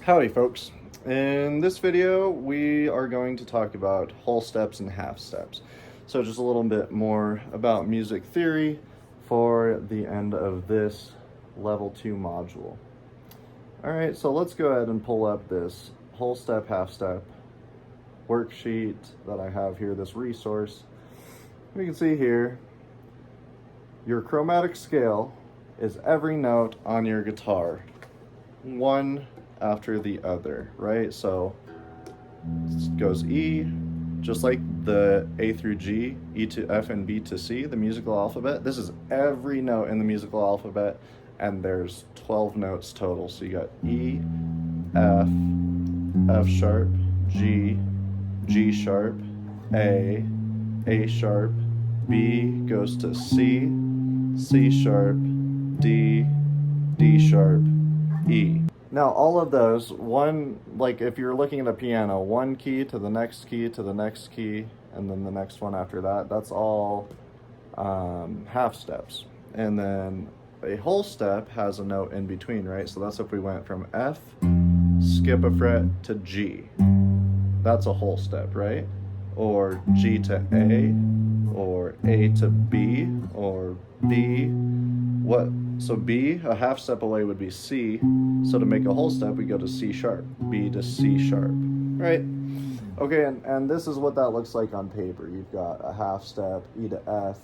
Howdy folks. In this video we are going to talk about whole steps and half steps. So just a little bit more about music theory for the end of this level 2 module. Alright, so let's go ahead and pull up this whole step, half step worksheet that I have here, this resource. We can see here your chromatic scale is every note on your guitar, one after the other, right? So it goes E, just like the A through G, E to F and B to C, the musical alphabet. This is every note in the musical alphabet, and there's 12 notes total. So you got E, F, F sharp, G, G sharp, A sharp, B goes to C, C sharp, D, D sharp, E. Now all of those, one, like if you're looking at a piano, one key to the next key to the next key, and then the next one after that, that's all half steps. And then a whole step has a note in between, right? So that's if we went from F, skip a fret to G. That's a whole step, right? Or G to A, or A to B, or B. So B, a half step away would be C. So to make a whole step, we go to C sharp, B to C sharp, right? Okay, and this is what that looks like on paper. You've got a half step, E to F,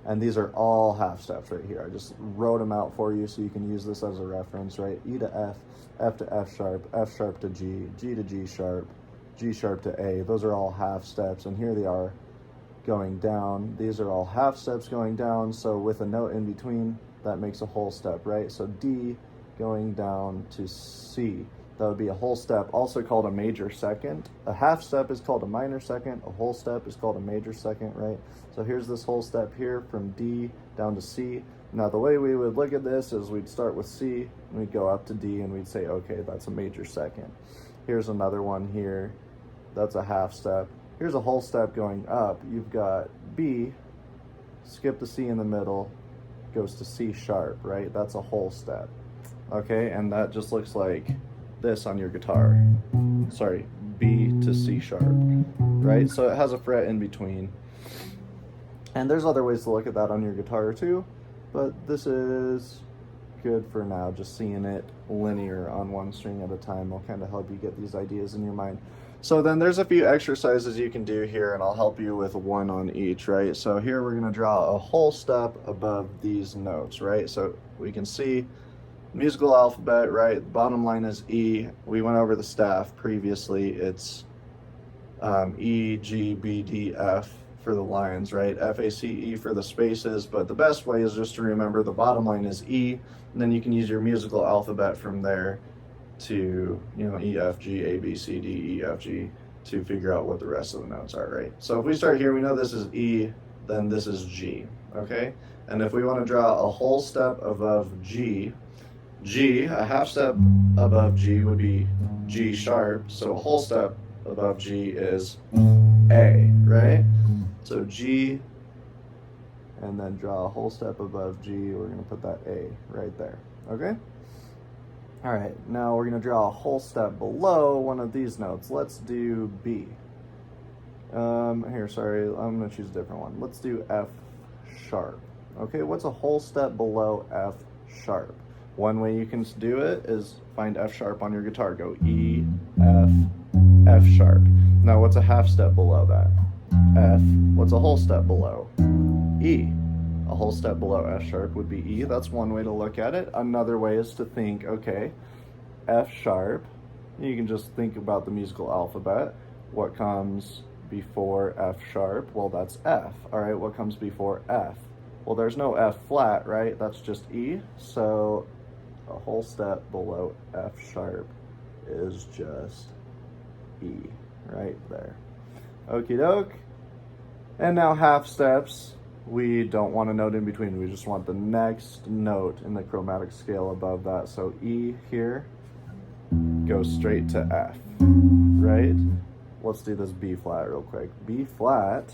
and these are all half steps right here. I just wrote them out for you so you can use this as a reference, right? E to F, F to F sharp to G, G to G sharp to A. Those are all half steps, and here they are going down. These are all half steps going down, so with a note in between, that makes a whole step, right? So D going down to C, that would be a whole step, also called a major second. A half step is called a minor second, a whole step is called a major second, right? So here's this whole step here from D down to C. Now the way we would look at this is we'd start with C, and we'd go up to D, and we'd say, okay, that's a major second. Here's another one here, that's a half step. Here's a whole step going up. You've got B, skip the C in the middle, goes to C sharp, right? That's a whole step. Okay, and that just looks like this on your guitar. Sorry, B to C sharp, right? So it has a fret in between. And there's other ways to look at that on your guitar too, but this is good for now. Just seeing it linear on one string at a time will kind of help you get these ideas in your mind. So then there's a few exercises you can do here, and I'll help you with one on each, right? So here we're gonna draw a whole step above these notes, right? So we can see musical alphabet, right? Bottom line is E. We went over the staff previously. It's E, G, B, D, F for the lines, right? F, A, C, E for the spaces, but the best way is just to remember the bottom line is E, and then you can use your musical alphabet from there to, you know, E, F, G, A, B, C, D, E, F, G to figure out what the rest of the notes are, right? So if we start here, we know this is E, then this is G, okay? And if we want to draw a whole step above G, a half step above G would be G sharp, so a whole step above G is A, right? So G, and then draw a whole step above G, we're going to put that A right there, okay? All right, now we're going to draw a whole step below one of these notes. Let's do B. Here, sorry, I'm going to choose a different one. Let's do F sharp. Okay, what's a whole step below F sharp? One way you can do it is find F sharp on your guitar. Go E, F, F sharp. Now what's a half step below that? F. What's a whole step below? E. A whole step below F sharp would be E. That's one way to look at it. Another way is to think, okay, F sharp, you can just think about the musical alphabet. What comes before F sharp? Well, that's F. All right, what comes before F? Well, there's no F flat, right? That's just E. So a whole step below F sharp is just E, right there. Okie doke. And now half steps. We don't want a note in between. We just want the next note in the chromatic scale above that. So E here goes straight to F, right? Let's do this B flat real quick. B flat,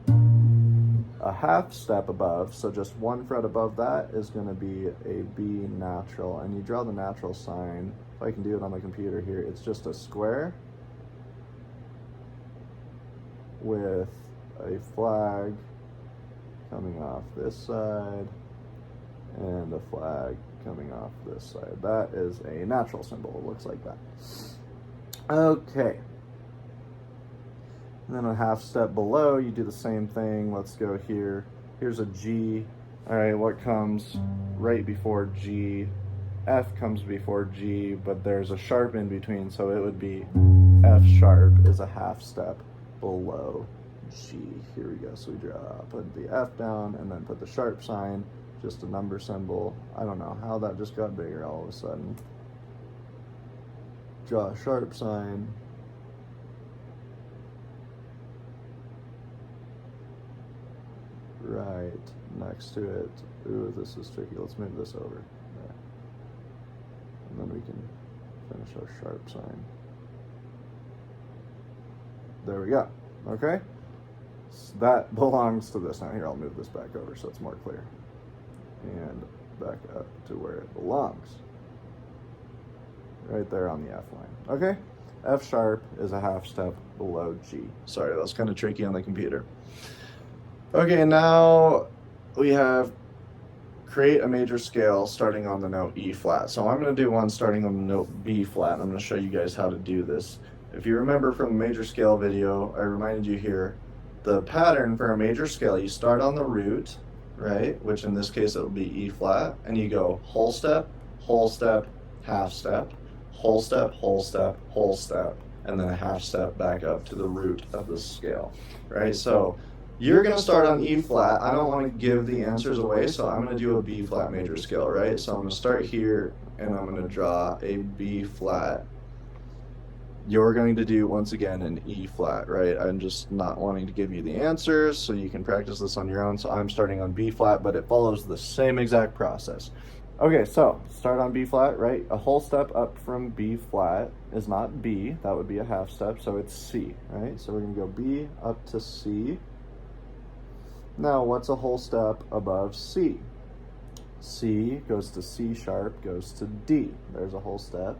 a half step above, so just one fret above that is going to be a B natural, and you draw the natural sign if I can do it on the computer here, it's just a square with a flag coming off this side and a flag coming off this side. That is a natural symbol. It looks like that. Okay. And then a half step below, you do the same thing. Let's go here. Here's a G. All right, what comes right before G? F comes before G, but there's a sharp in between, so it would be F sharp is a half step below G. Here we go. So we put the F down and then put the sharp sign, just a number symbol. I don't know how that just got bigger all of a sudden. Draw a sharp sign. Right next to it. Ooh, this is tricky. Let's move this over. There. And then we can finish our sharp sign. There we go. Okay? So that belongs to this. Now here, I'll move this back over so it's more clear. And back up to where it belongs. Right there on the F line. Okay? F sharp is a half step below G. Sorry, that was kind of tricky on the computer. Okay, now we have create a major scale starting on the note E flat. So I'm going to do one starting on the note B flat. I'm going to show you guys how to do this. If you remember from the major scale video, I reminded you here, the pattern for a major scale, you start on the root, right? Which in this case, it'll be E flat, and you go whole step, half step, whole step, whole step, whole step, and then a half step back up to the root of the scale, right? So you're going to start on E flat. I don't want to give the answers away, so I'm going to do a B flat major scale, right? So I'm going to start here, and I'm going to draw a B flat. You're going to do, once again, an E flat, right? I'm just not wanting to give you the answers, so you can practice this on your own. So I'm starting on B flat, but it follows the same exact process. Okay, so start on B flat, right? A whole step up from B flat is not B. That would be a half step, so it's C, right? So we're going to go B up to C. Now, what's a whole step above C? C goes to C sharp, goes to D. There's a whole step.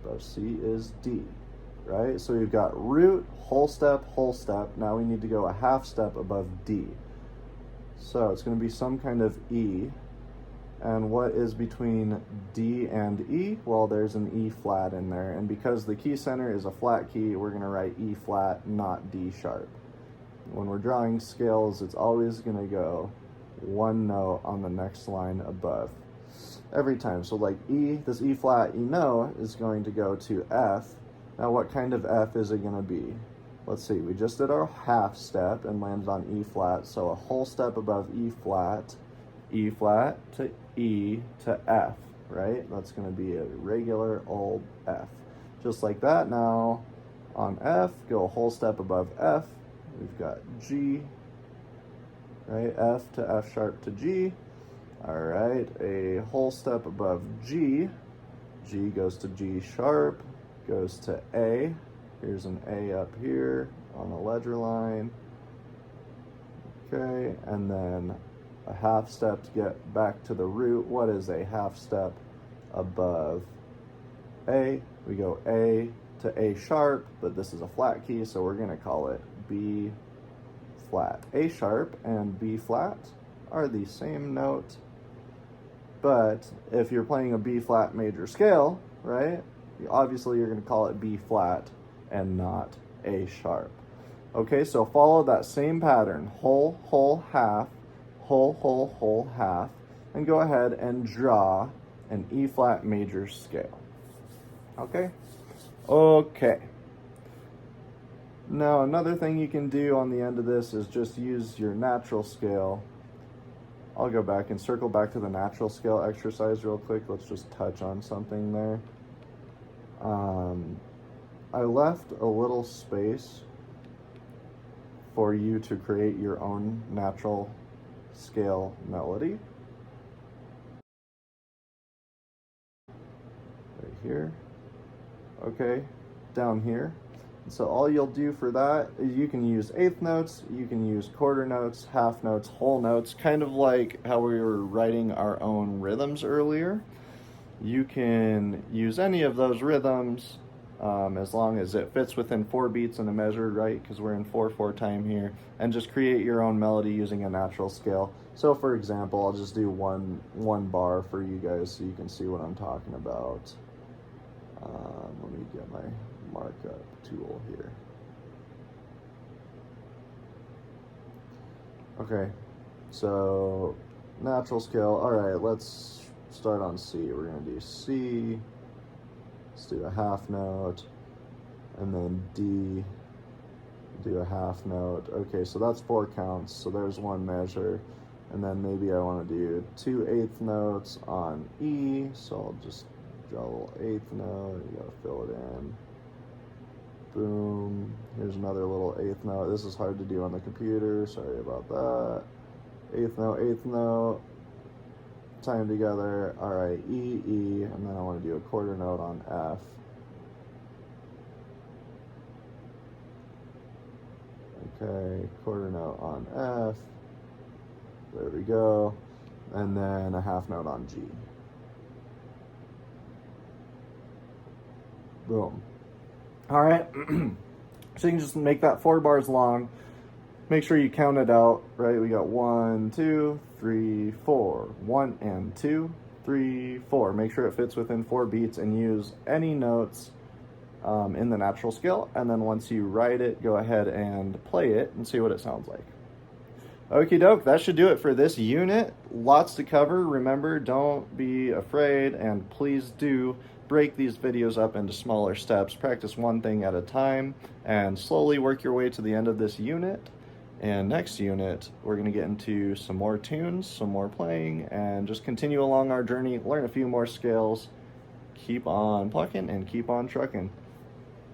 Above C is D, right? So we've got root, whole step, whole step. Now we need to go a half step above D. So it's going to be some kind of E. And what is between D and E? Well, there's an E flat in there. And because the key center is a flat key, we're going to write E flat, not D sharp. When we're drawing scales, it's always going to go one note on the next line above every time. So like E, this E flat, you know, is going to go to F. Now what kind of F is it going to be? Let's see, we just did our half step and landed on E flat, so a whole step above E flat to E to F, right? That's going to be a regular old F. Just like that. Now on F, go a whole step above F. We've got G, right? F to F sharp to G. All right, a whole step above G. G goes to G sharp, goes to A. Here's an A up here on the ledger line. Okay, and then a half step to get back to the root. What is a half step above A? We go A to A sharp, but this is a flat key, so we're gonna call it B flat. A sharp and B flat are the same note, but if you're playing a B flat major scale, right, obviously you're going to call it B flat and not A sharp. Okay, so follow that same pattern, whole, whole, half, whole, whole, whole, half, and go ahead and draw an E flat major scale. Okay? Okay. Now, another thing you can do on the end of this is just use your natural scale. I'll go back and circle back to the natural scale exercise real quick. Let's just touch on something there. I left a little space for you to create your own natural scale melody. Right here. Okay, down here. So all you'll do for that is you can use eighth notes, you can use quarter notes, half notes, whole notes, kind of like how we were writing our own rhythms earlier. You can use any of those rhythms as long as it fits within 4 beats in a measure, right? Because we're in 4/4 time here, and just create your own melody using a natural scale. So for example, I'll just do one bar for you guys so you can see what I'm talking about. Let me get my markup tool here. Okay, so natural scale. All right, let's start on C. We're gonna do C. Let's do a half note, and then D, do a half note. Okay, so that's 4 counts, so there's one measure. And then maybe I want to do 2 eighth notes on E, so I'll just draw a little eighth note. You gotta fill it in. Boom. Here's another little eighth note. This is hard to do on the computer, sorry about that. Eighth note, time together. All right, E, E, and then I want to do a quarter note on F. Okay, quarter note on F. There we go. And then a half note on G. Boom. All right. So you can just make that 4 bars long. Make sure you count it out, right? We got 1, 2, 3, 4. 1 and 2, 3, 4. Make sure it fits within 4 beats and use any notes in the natural scale. And then once you write it, go ahead and play it and see what it sounds like. Okie doke, that should do it for this unit. Lots to cover. Remember, don't be afraid, and please do break these videos up into smaller steps. Practice one thing at a time and slowly work your way to the end of this unit. And next unit, we're going to get into some more tunes, some more playing, and just continue along our journey, learn a few more scales. Keep on plucking and keep on trucking.